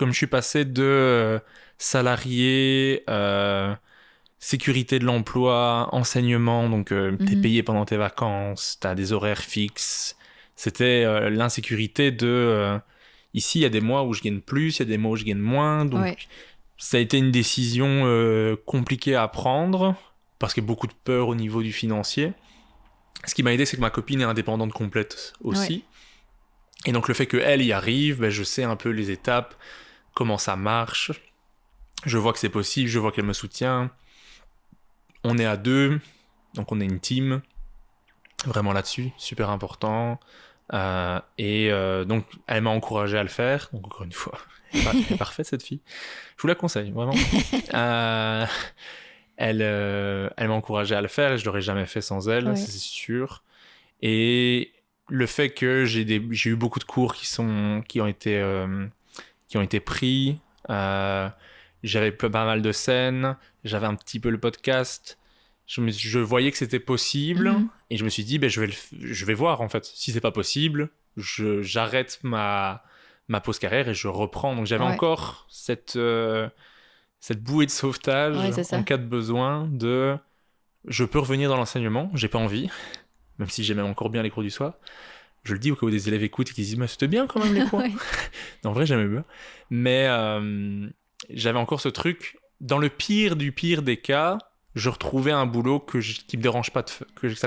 comme je suis passé de salarié, sécurité de l'emploi, enseignement, donc t'es payé pendant tes vacances, t'as des horaires fixes. C'était l'insécurité de... ici, il y a des mois où je gagne plus, il y a des mois où je gagne moins. Donc, ça a été une décision compliquée à prendre, parce qu'il y a beaucoup de peur au niveau du financier. Ce qui m'a aidé, c'est que ma copine est indépendante complète aussi. Ouais. Et donc, le fait qu'elle y arrive, ben, je sais un peu les étapes, comment ça marche. Je vois que c'est possible, je vois qu'elle me soutient. On est à 2, donc on est une team. Vraiment là-dessus, super important. Donc, elle m'a encouragé à le faire. Donc, encore une fois, elle est parfaite, cette fille. Je vous la conseille, vraiment. Elle m'a encouragé à le faire et je l'aurais jamais fait sans elle, c'est sûr. Et le fait que j'ai eu beaucoup de cours qui ont été pris, j'avais pas mal de scènes, j'avais un petit peu le podcast, je voyais que c'était possible et je me suis dit je vais voir en fait. Si c'est pas possible, j'arrête ma pause carrière et je reprends. Donc j'avais encore cette bouée de sauvetage en cas de besoin je peux revenir dans l'enseignement, j'ai pas envie, même si j'aimais encore bien les cours du soir. Je le dis au cas où des élèves écoutent et qu'ils disent mais c'était bien quand même les cours. Non, en vrai j'aimais bien, mais j'avais encore ce truc. Dans le pire du pire des cas, je retrouvais un boulot que ça me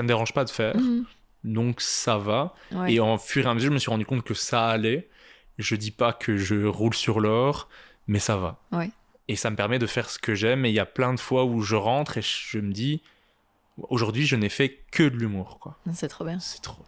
dérange pas de faire. Donc ça va. Et en fur et à mesure je me suis rendu compte que ça allait. Je dis pas que je roule sur l'or, mais ça va. Et ça me permet de faire ce que j'aime. Et il y a plein de fois où je rentre et je me dis aujourd'hui je n'ai fait que de l'humour, quoi. C'est trop bien. C'est trop